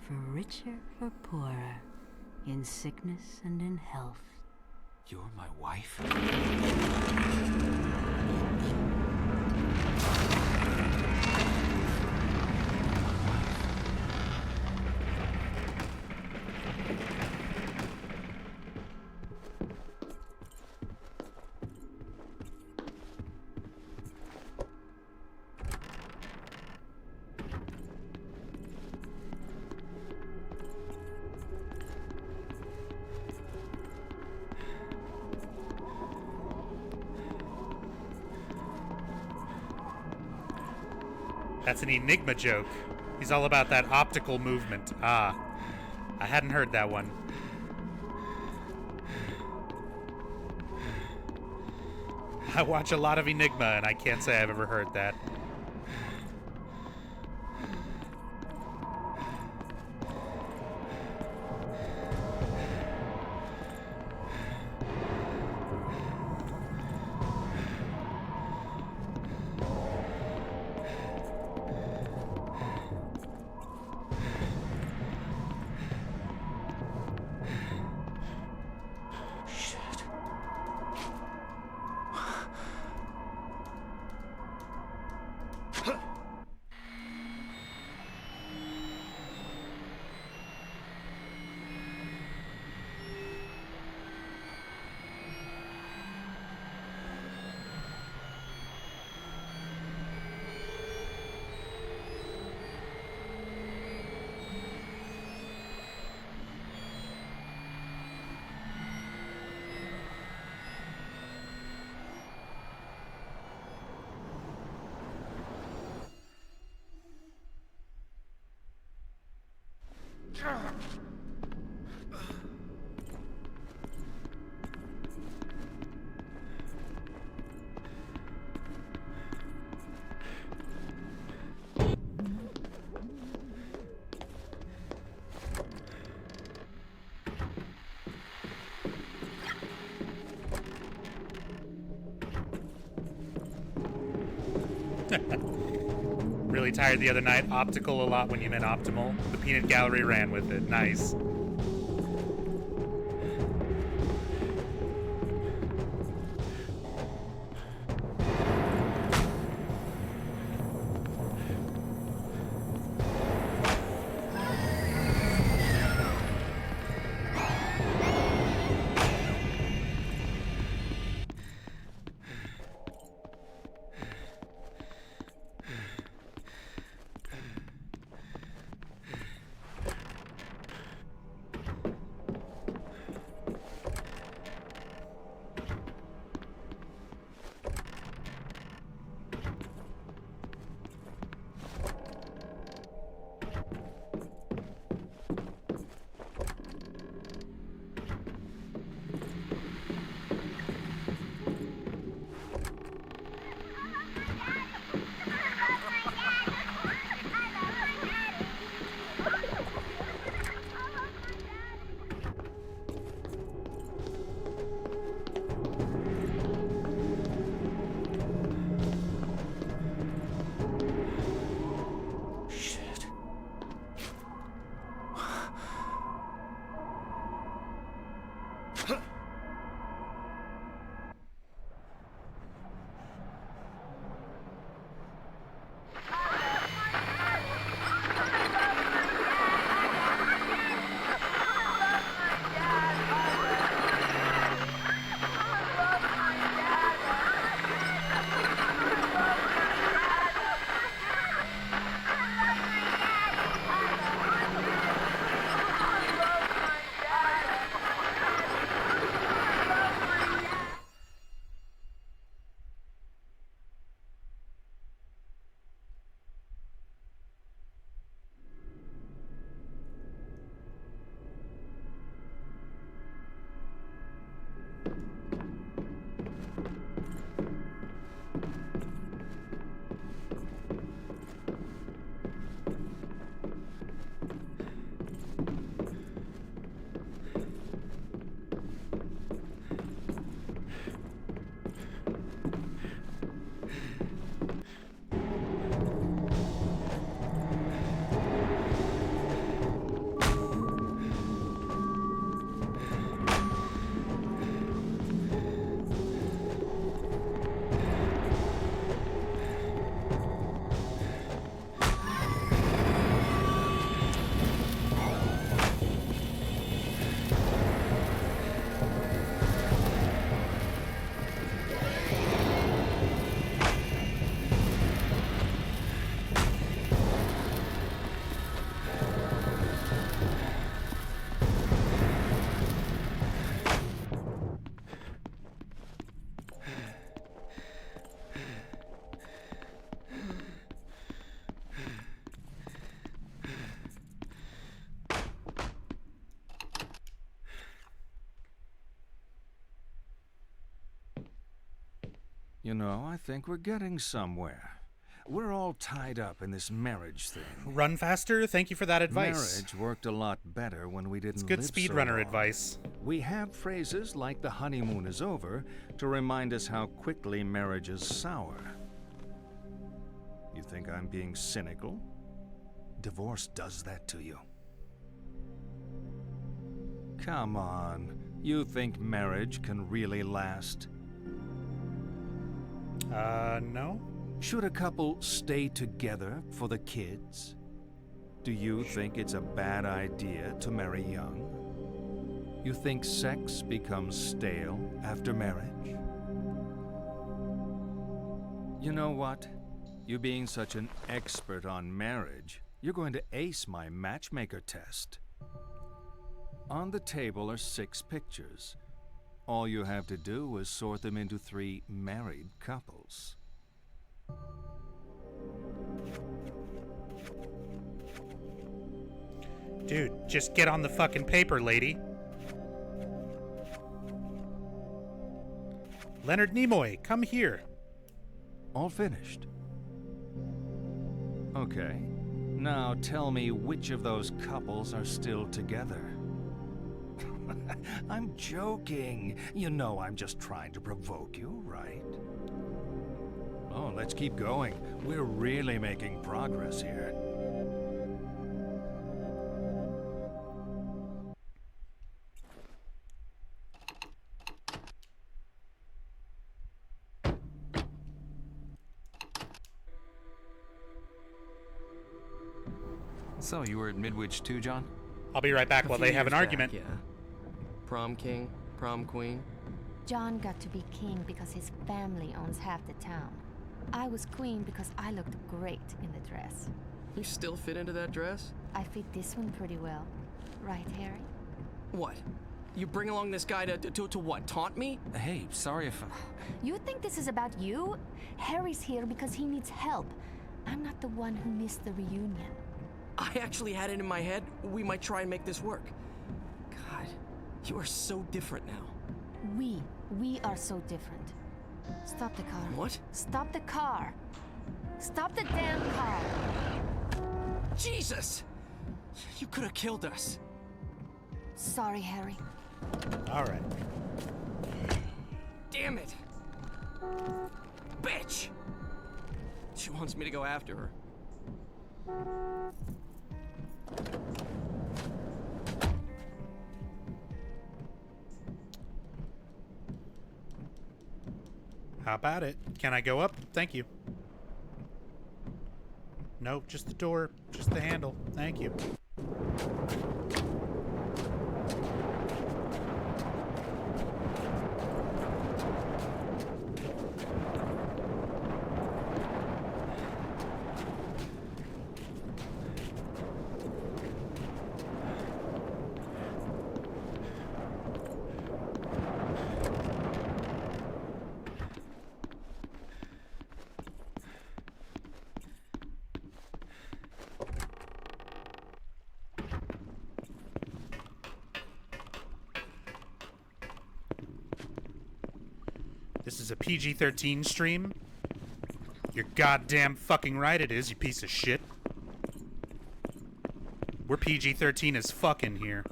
For richer or poorer, in sickness and in health. You're my wife? That's an Enigma joke. He's all about that optical movement. Ah, I hadn't heard that one. I watch a lot of Enigma, and I can't say I've ever heard that. Really tired the other night. Optical a lot when you meant optimal. The peanut gallery ran with it. Nice. You know, I think we're getting somewhere. We're all tied up in this marriage thing. Run faster? Thank you for that advice. Marriage worked a lot better when we didn't It's good live speedrunner so long. advice. We have phrases like the honeymoon is over to remind us how quickly marriages sour. You think I'm being cynical? Divorce does that to you. Come on. You think marriage can really last? No. Should a couple stay together for the kids? Do you think it's a bad idea to marry young? You think sex becomes stale after marriage? You know what? You being such an expert on marriage, you're going to ace my matchmaker test. On the table are 6 pictures. All you have to do is sort them into 3 married couples. Dude, just get on the fucking paper, lady. Leonard Nimoy, come here. All finished. Okay. Now tell me which of those couples are still together. I'm joking. You know I'm just trying to provoke you, right? Oh, let's keep going. We're really making progress here. So, you were at Midwich too, John? I'll be right back while they have an argument. Yeah. Prom king, prom queen. John got to be king because his family owns half the town. I was queen because I looked great in the dress. You still fit into that dress? I fit this one pretty well. Right, Harry? What? You bring along this guy to what, taunt me? Hey, sorry if You think this is about you? Harry's here because he needs help. I'm not the one who missed the reunion. I actually had it in my head we might try and make this work. God, you are so different now. We are so different. Stop the car. What? Stop the car. Stop the damn car. Jesus! You could have killed us. Sorry, Harry. All right. Damn it! Bitch! She wants me to go after her. How about it? Can I go up? Thank you. Nope, just the door. Just the handle. Thank you. This is a PG-13 stream. You're goddamn fucking right it is, you piece of shit. We're PG-13 as fucking here.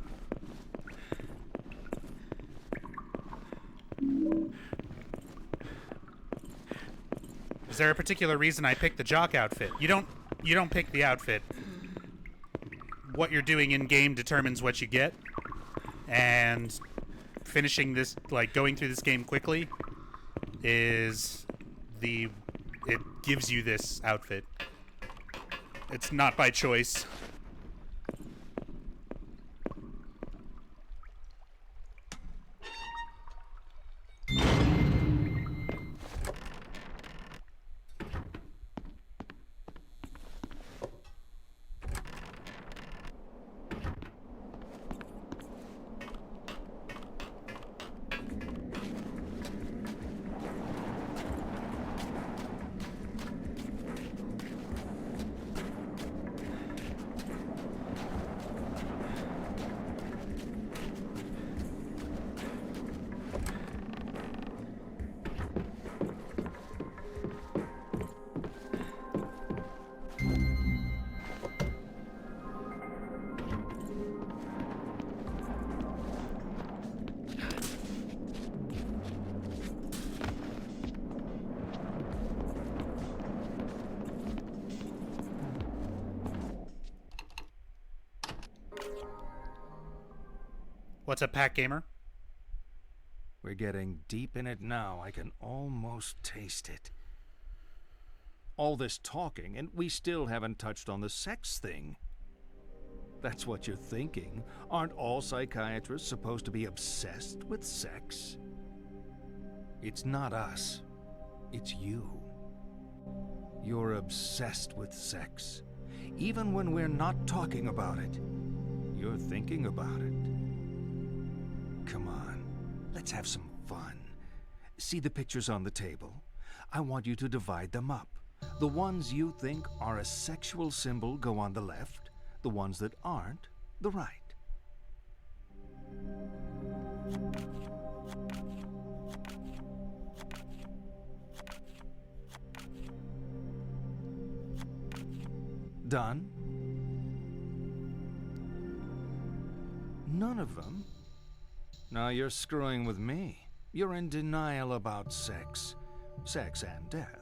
Is there a particular reason I picked the jock outfit? You don't pick the outfit. What you're doing in game determines what you get. And finishing this, like going through this game quickly, it gives you this outfit. It's not by choice. What's up, Pack Gamer? We're getting deep in it now. I can almost taste it. All this talking, and we still haven't touched on the sex thing. That's what you're thinking. Aren't all psychiatrists supposed to be obsessed with sex? It's not us. It's you. You're obsessed with sex. Even when we're not talking about it, you're thinking about it. Come on, let's have some fun. See the pictures on the table? I want you to divide them up. The ones you think are a sexual symbol go on the left, the ones that aren't, the right. Done? None of them? Now you're screwing with me. You're in denial about sex. Sex and death.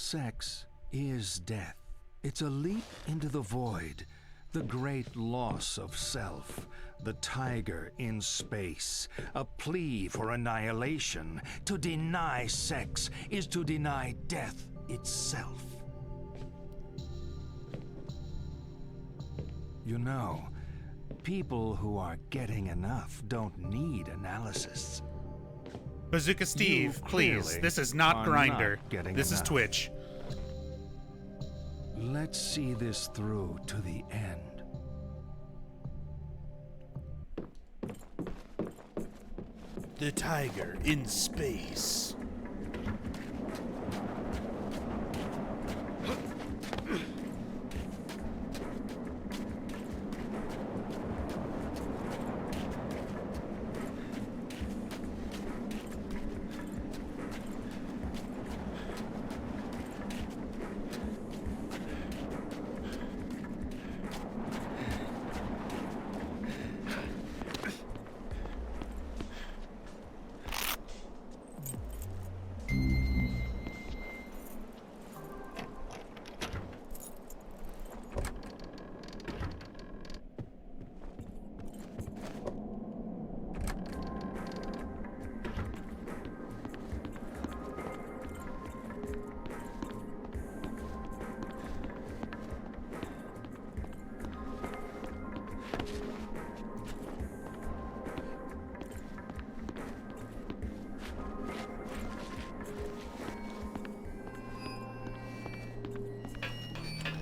Sex is death. It's a leap into the void, the great loss of self, the tiger in space, a plea for annihilation. To deny sex is to deny death itself. You know, people who are getting enough don't need analysis. Bazooka Steve, please. This is not Grindr. This is Twitch. Let's see this through to the end. The tiger in space.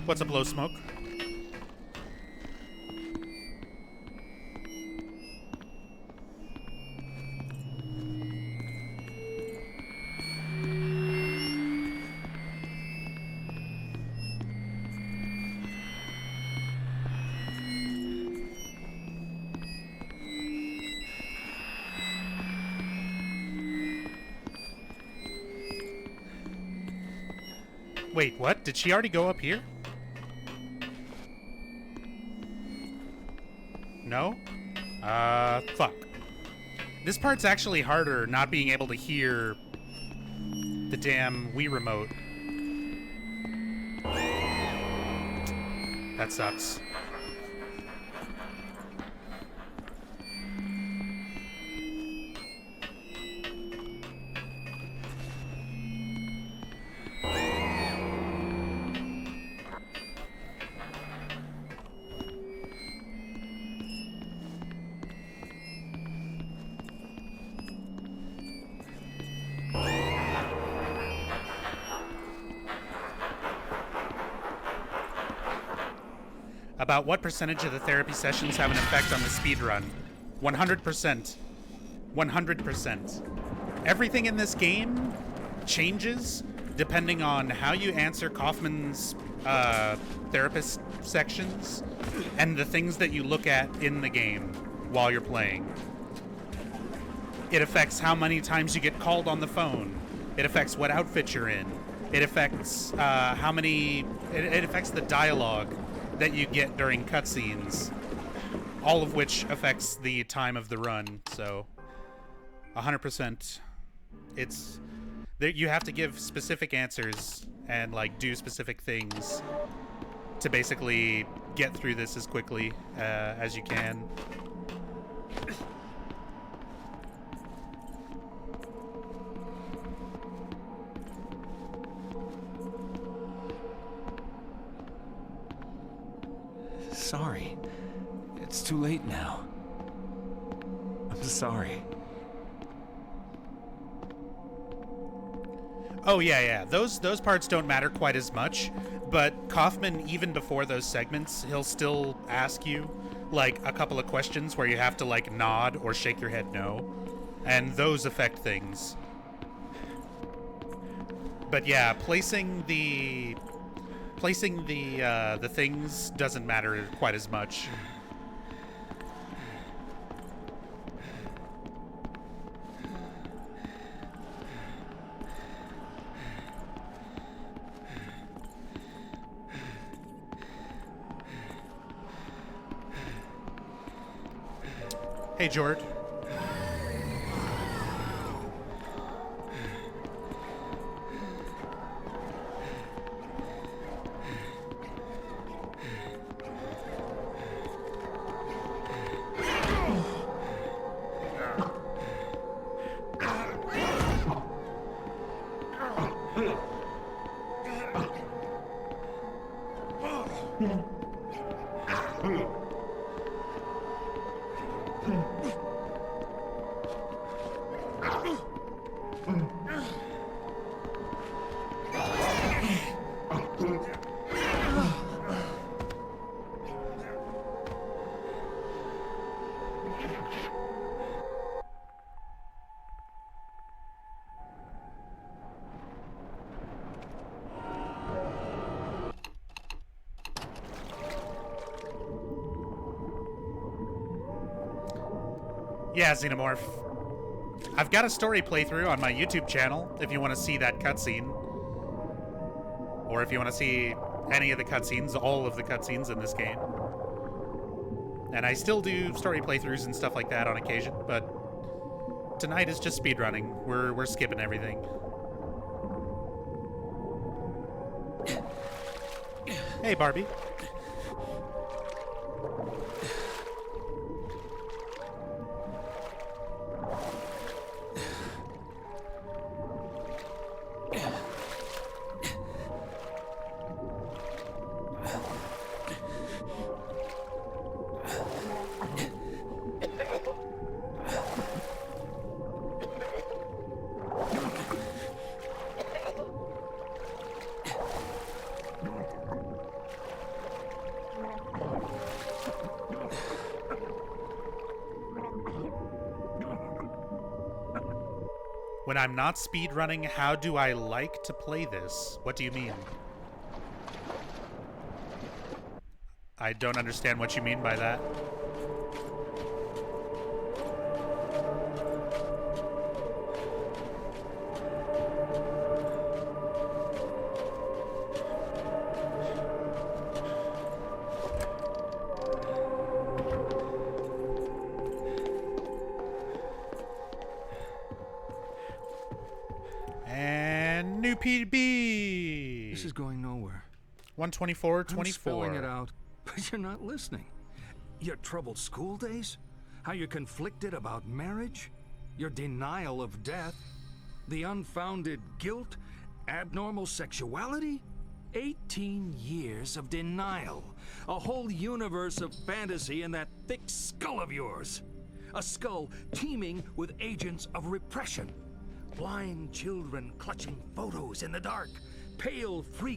What's up, Low Smoke? Wait, what? Did she already go up here? No? Fuck. This part's actually harder, not being able to hear the damn Wii remote. That sucks. About what percentage of the therapy sessions have an effect on the speedrun? 100%. 100%. Everything in this game changes depending on how you answer Kaufman's therapist sections and the things that you look at in the game while you're playing. It affects how many times you get called on the phone. It affects what outfit you're in. It affects how many... It affects the dialogue that you get during cutscenes, all of which affects the time of the run. So 100%. It's you have to give specific answers and like do specific things to basically get through this as quickly as you can. Sorry. It's too late now. I'm sorry. Oh, yeah. Those parts don't matter quite as much, but Kaufman, even before those segments, he'll still ask you, like, a couple of questions where you have to, like, nod or shake your head no, and those affect things. But yeah, placing the things doesn't matter quite as much. Hey, Jord. Yeah, Xenomorph. I've got a story playthrough on my YouTube channel if you want to see that cutscene. Or if you want to see any of the cutscenes, all of the cutscenes in this game. And I still do story playthroughs and stuff like that on occasion, but tonight is just speedrunning. We're skipping everything. Hey, Barbie. When I'm not speedrunning, how do I like to play this? What do you mean? I don't understand what you mean by that. And new PB. This is going nowhere. 124.24. I'm spelling it out, but you're not listening. Your troubled school days? How you're conflicted about marriage? Your denial of death? The unfounded guilt? Abnormal sexuality? 18 years of denial. A whole universe of fantasy in that thick skull of yours. A skull teeming with agents of repression. Blind children clutching photos in the dark. Pale freaks